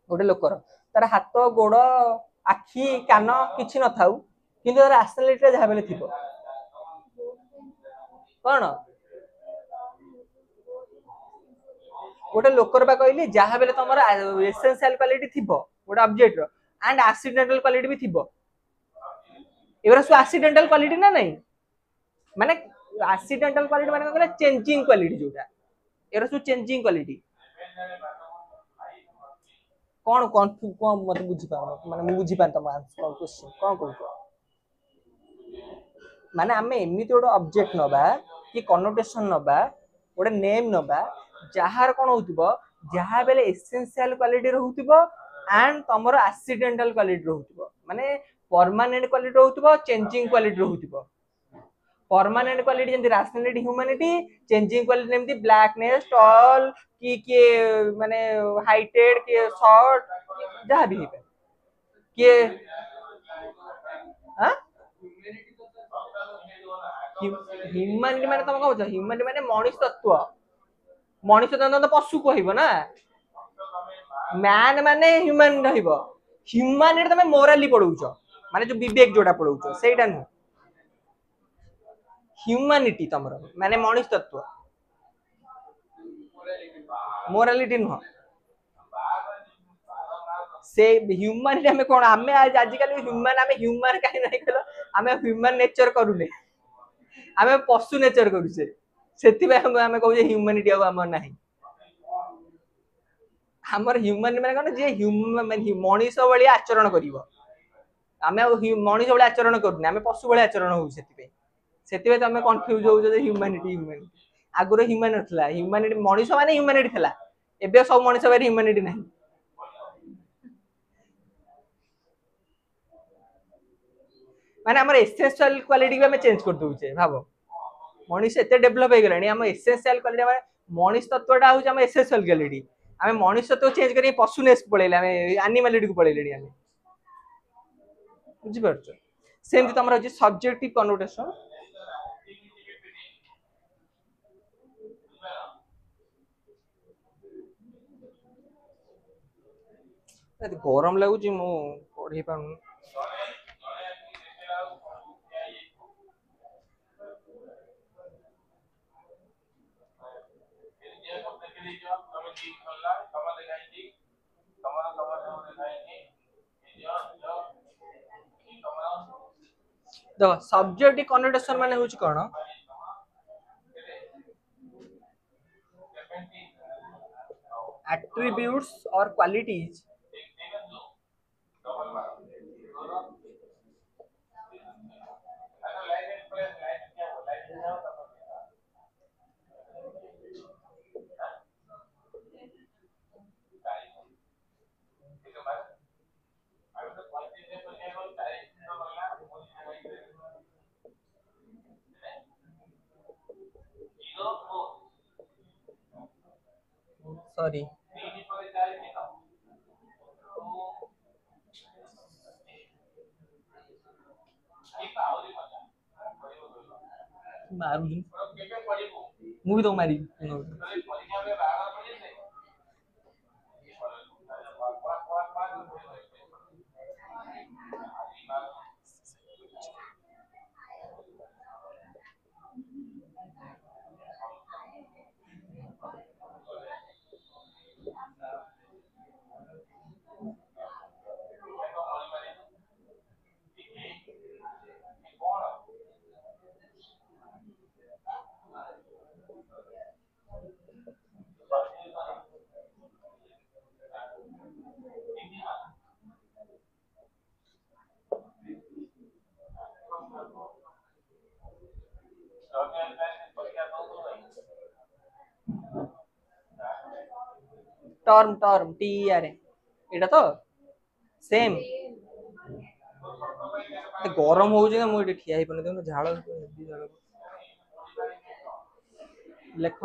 गोटे लोकर तार हाथ गोड़ आखि कान किछि न थाउ किंतु रैशनैलिटी रे जहा बेले थिबो कोन गोटे लोकर बा कहली जहा बेले तमर एसेंशियल क्वालिटी थिबो गोटे ऑब्जेक्ट रो एंड एक्सीडेंटल क्वालिटी भी थिबो एवरा सु एक्सीडेंटल क्वालिटी ना नहीं माने एक्सीडेंटल क्वालिटी माने कहले चेंजिंग क्वालिटी जोटा एवरा सु चेंजिंग क्वालिटी कोन कोन मत बुझी पारो माने मु बुझी पान तम आंसर क्वेश्चन कोन कहू माने हमें एमिति गोटे ऑब्जेक्ट नबा कि कनोटेशन नबा गोटे नेम नबा जहार कोन होतिबो जहा बेले एसेंशियल क्वालिटी रहउतिबो एंड तमरो एक्सीडेंटल क्वालिटी रहउतिबो माने परमानेंट क्वालिटी रहउतिबो चेंजिंग क्वालिटी रहउतिबो परमानेंट क्वालिटी जेंति रैशनैलिटी ह्यूमैनिटी चेंजिंग क्वालिटी जेंति ब्लैकनेस टॉल की माने हाइटेड के शॉर्ट जहा भी हे के हां ह्यूमैनिटी माने तम कहू ह्यूमैनिटी माने मनुष्य तत्व मनुष्य तत्व तो पशु कहबो ना मैन माने ह्यूमन रहइबो ह्यूमैनिटी तमे मोराली पढौछ माने जो विवेक जोडा पढौछ सेटा न ह्यूमैनिटी तमरो माने मनुष्य तत्व मोरालिटी न से ह्यूमैनिटी हमें कोन हमें आज आजिकल ह्यूमन हमें ह्यूमन काहे नहीं कहलो हमें ह्यूमन नेचर करूने हमें पशु नेचर करूछे सेति बे हमें कहू जे ह्यूमैनिटी अब हमर नाही हमर ह्यूमन माने कोन जे ह्यूमन माने मनुष्य वाली आचरण करिवो हमें मनुष्य वाली आचरण करूने हमें पशु वाली आचरण हो सेति बे तमे कंफ्यूज हो जे ह्यूमैनिटी आगुरो ह्यूमन नथला ह्यूमैनिटी मनुष्य माने ह्यूमैनिटी थला एबे सब मनुष्य वाली ह्यूमैनिटी नाही माने हमर एसेंशियल क्वालिटी भी हम चेंज कर दोचे भाबो मनीष एते डेवलप हो गलानी हम एसेंशियल क्वालिटी माने मनीष तत्वटा हो हम एसेंशियल क्वालिटी हम मनीष तत्व चेंज करी पशुनेस पळेले हम एनिमलिटी को पळेलेनी हम बुझि परछ सेम तमरा जे सब्जेक्टिव कनोटेशन गरम लगुच मु पढ़ी पाऊँ देखो सब्जेक्ट कनोटेशन माने होची कोन attributes or qualities sorry मारू मु भी तो मारी टर्म टर्म टी आर एटा तो सेम गरम हो जे मु ठिया ही पने देखो झाळ लेख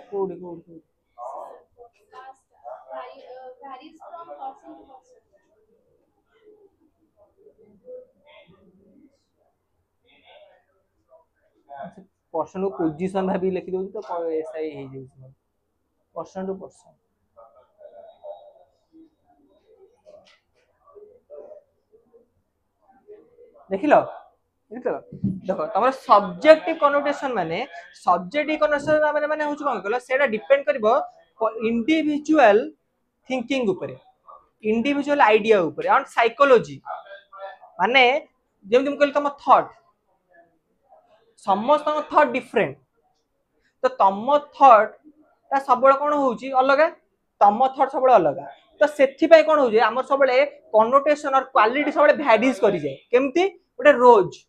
code code varies from person to person. Person को पोजीशन भाभी लिखि दउ तो ऐसा ही हे जे पर्सन टू पर्सन देखिलो देखिलो देखो तमर सब्जेक्टिव कनोटेशन माने सब्जेक्टिव कनोटेशन माने माने होछ कोन कहलो सेटा डिपेंड करबो इंडिविजुअल थिंकिंग ऊपर इंडिविजुअल आइडिया ऊपर ऑन साइकोलॉजी माने जेम कहल तम थॉट समस्त थॉट डिफरेंट तो तम थॉट ता सब कौन होउची अलग तम थॉट सब अलग तो सेथि पय कोन होउची हमर सब कनोटेशन और क्वालिटी सब भैरीज करि जाय केमती गोटे रोज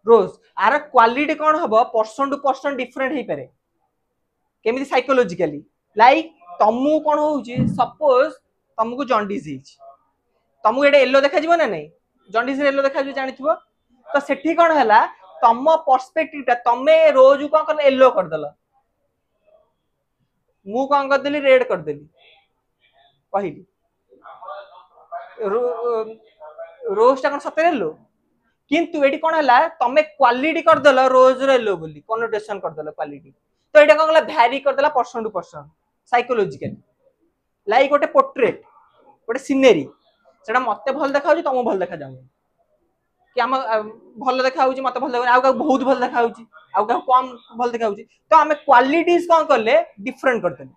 रोज आर क्वालिटी कौन हम पर्सन टू पर्सन डिफरेंट हो पारे केमी साइकोलॉजिकली लाइक तुमको कौन हो सपोज तुमको जॉन्डिस तुमको ये येलो देखा ना नहीं जॉन्डिस येलो देखा जानिथिबो तो सेठी कौन है तुम पर्सपेक्टिव तमे रोज कौन कर येलो करदेल मु कौन करदेली रेड करदेली कहली रोज टा कौन सତରେ येलो किंतु एटी कौन है तमे क्वालिटी करदेल रोज येलो बोली कनोटेशन करदेल क्वालिटी तो ये कौन भैरी करदेला person to person psychological like गोटे पोर्ट्रेट गोटे सीनेरी सेटा मते भल देखा तुम भल देखा जाऊ कि आम भल देखा मत भल देखा आउ बहुत भल देखा आउ कम भल देखा तो आम क्वालिटीज कौन कले डिफरेंट करते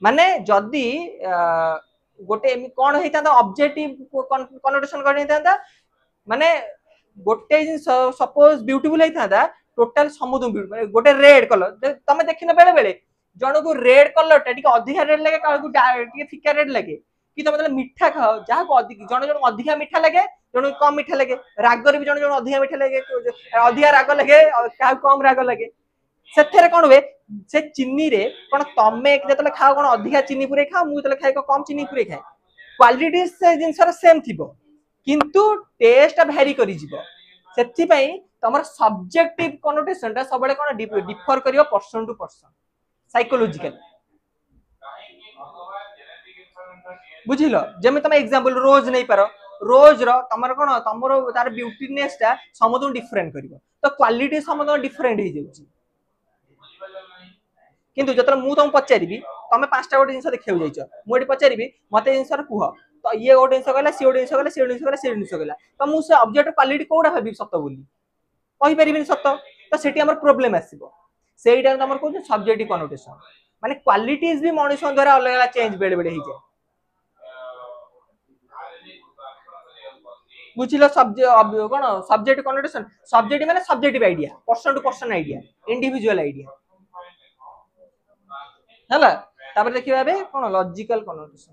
माने जदि गोटे कौन होता ऑब्जेक्टिव कनोटेशन कर माने गोटे सपोज ब्यूटीफुल होता टोटाल समुद्र गोटे रेड कलर तुम देखिन बेले बेले जन को रेड कलर टा टिके अधिका रेड लगे काको टिके फीका रेड लगे कि तुम मतलब मीठा खाओ जहाँ को अधिक जन जन अधिका मीठा लगे जन कम मीठा लगे रागर भी जन जन अधिका मीठा लगे अधिका राग लगे क्या कम राग लगे से कौन हुए से चीनी रे कौन तमे जो खाओ कौन अधिका चीनी पूरे खाओ मुझे खाए कम चीनी पूरे खाए क्वालिटी से जिनसर सेम थिबो किंतु टेस्ट भेरी करी जिवो सेति पई तमर सब्जेक्टिव कनोटेशन ता सबले कोन डिफर करियो पर्सन टू पर्सन साइकोलॉजिकल बुझिलो जेमे तुम एग्जांपल रोज नहीं पारो रोज रो तमर कोन तमरो तार ब्यूटीनेस ता समतो डिफरेंट करिवो तो क्वालिटी समतो डिफरेंट हो जाउची किंतु जतरा मु तुम पचारिबी तमे पांचटा गोटे जिंस देखियो जाइछ मु एटी पचारिबी मते जिंसर कुह तो ये गोटे जिंस कहला सी गोटे जिंस कहला सी गोटे जिंस कहला सी जिंस कहला तो मु से ऑब्जेक्ट क्वालिटी कोडा भाबी सत्य बोली कहि परिबिन सत्य तो सेठी हमर प्रॉब्लम आसीबो सेईटा हमर को सब्जेक्टिव कनोटेशन माने क्वालिटीज भी मनुष्य द्वारा अलग अलग चेंज बेले बेले हो जाए बुझिलो सब्जेक्ट कोन सब्जेक्ट कनोटेशन सब्जेक्ट माने subjective idea person to person idea individual idea हला तापर देखिबा बे कोन लॉजिकल कनोटेशन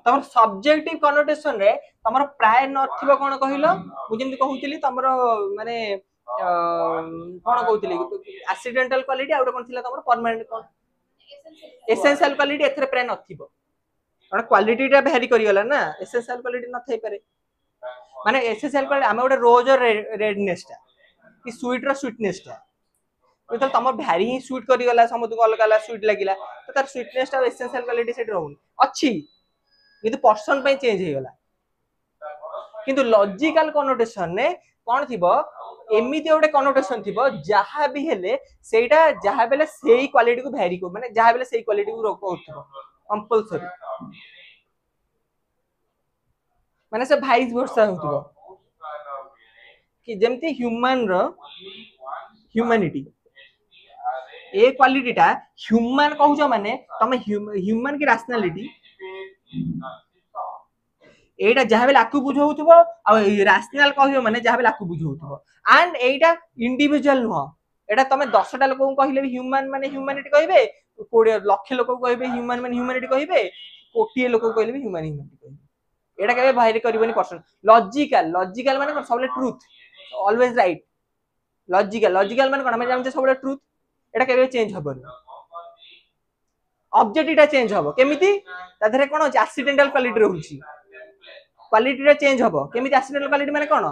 तमर सब्जेक्टिव कनोटेशन रे तमर प्राय नथिबो कोन कहिलो मु जेंति कहउतिली तमर माने कोन कहउतिली एक्सीडेंटल क्वालिटी आउट कोन थिला तमर परमानेंट कोन एसेंशियल क्वालिटी एथरे प्राय नथिबो कारण क्वालिटी टा भेरी करि गला ना एसेंशियल क्वालिटी न थई पारे माने एसेंशियल क्वालिटी हम ओडे रोज रेडनेस टा कि स्वीट रो स्वीटनेस टा तो तमर भेरी ही स्वीट करि गला समझ को अलग अलग स्वीट लागिला तो तार स्वीटनेस टा एसेंशियल क्वालिटी सेट रहउन अछि किंतु पर्सन पे चेंज हो गला किंतु लॉजिकल कनोटेशन ने कोन थिबो एमिति ओडे कनोटेशन थिबो जहा भी हेले सेटा जहा बेले सेही क्वालिटी को भेरी को माने जहा बेले सेही क्वालिटी को रोको होथिबो कंपल्सरी माने से भाइस वर्सा होथिबो कि जेमति ह्यूमन रो ह्यूमैनिटी ए क्वालिटी टा ह्यूमन कहउजो माने तमे ह्यूमन की रैशनैलिटी एटा जहा बेले आकु बुझौथबो आ रैशनल कहियो माने जहा बेले आकु बुझौथबो एंड एटा इंडिविजुअल नो एटा तमे 10 टा लोक को कहिले भी ह्यूमन माने ह्यूमैनिटी कहिबे 20 लाख लोक को कहिबे ह्यूमन माने ह्यूमैनिटी कहिबे कोटी लोक को कहिले भी ह्यूमैनिटी कहिबे एटा केबे बाहर करबोनी पर्सन लॉजिकल लॉजिकल माने सबले ट्रुथ ऑलवेज राइट लॉजिकल माने कोन हम जानते सबले ट्रुथ एटा केबे चेंज हबनी ऑब्जेक्ट टा चेंज हबो केमिति ता धरे कोन एक्सीडेंटल क्वालिटी रहउची क्वालिटी रे चेंज हबो केमिति एक्सीडेंटल क्वालिटी माने कोन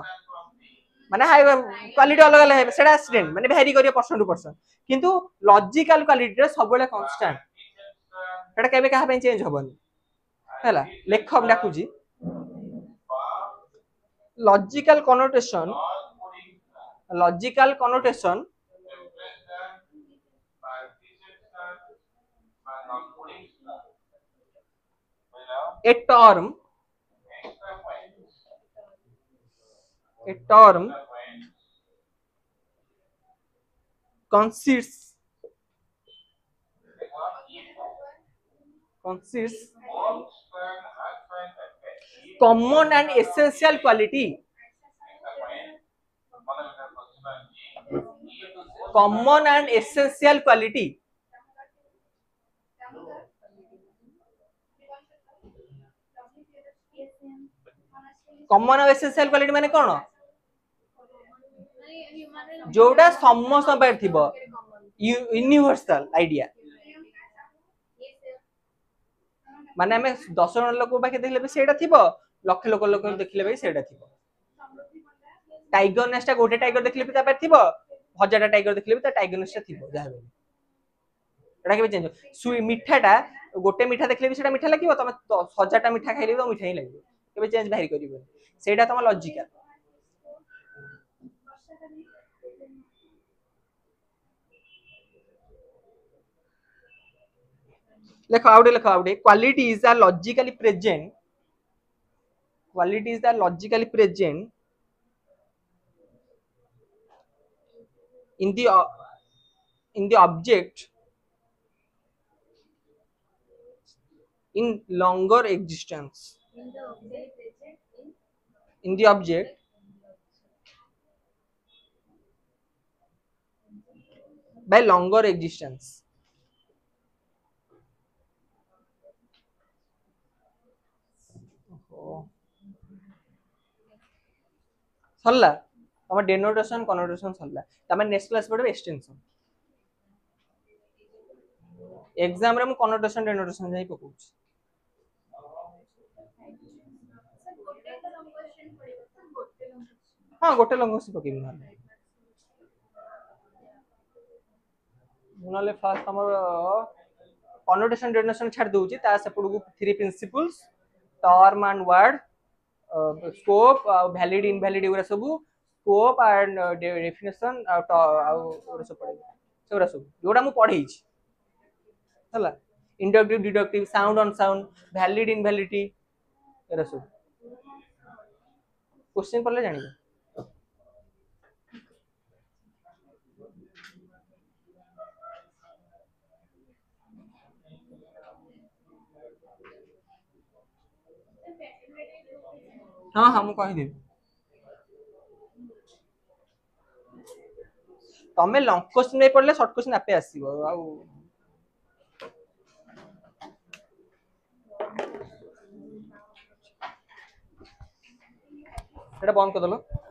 माने हाई क्वालिटी अलग अलग है सेटा एक्सीडेंट माने भेरी करियो पर्सन टू पर्सन किंतु लॉजिकल क्वालिटी रे सबले कांस्टेंट सेटा केबे कहा पे चेंज हबनी हैला लेखक डाकुजी logical connotation a term consists common and essential quality common और एसेंशियल क्वालिटी माने कोन जोटा समस्त पर थिबो यूनिवर्सल आईडिया माने हमें 10 जन लोक बाकी देखले भी सेटा थिबो लक्ष लोक देखले भी सेटा थिबो टाइगर नेस्टा गोटे टाइगर देखले भी ता पर थिबो 1000 टाइगर देखले भी ता टाइगर नेस्टा थिबो जहा बे एटा के चेंज सुई मिठाटा गोटे मिठा देखले भी सेटा मिठा लागिबो तमे 1000 टा मिठा खाइले तो मिठा ही लागिबो केबे चेंज बाहर करिवो सेटा तम लॉजिकल ଲେଖ ଆଉ ଗୋଟେ qualities are logically present, qualities are logically present in the in the object in longer existence, In the object present in the object by longer existence. सरला तम डेनोटेशन कनोटेशन सरला तम नेक्स्ट क्लास पढ़बे extension exam रे मु connotation डेनोटेशन जाई पकोछ sir ଗୋଟେ ତ long question ପଡିବ sir ଗୋଟେ long question हां गोटे लंग से पकेबी नले फास्ट हमर कनोटेशन डेनोटेशन छाड़ दोची ता सेपडू three principles term and word scope valid invalid एगुरा सब स्कोप एंड डेफिनेशन और सब पड़ेगा सेगुरा सब जोड़ा मु पढ़े हला inductive deductive sound on sound valid invalidity एरा सब क्वेश्चन पढ़ले जानिबो हाँ हाँ मुझे कहीदेवी तमें लंग क्वेश्चन नहीं पढ़ले शॉर्ट क्वेश्चन आपे आसीबो आउ एटा बंद कर दलो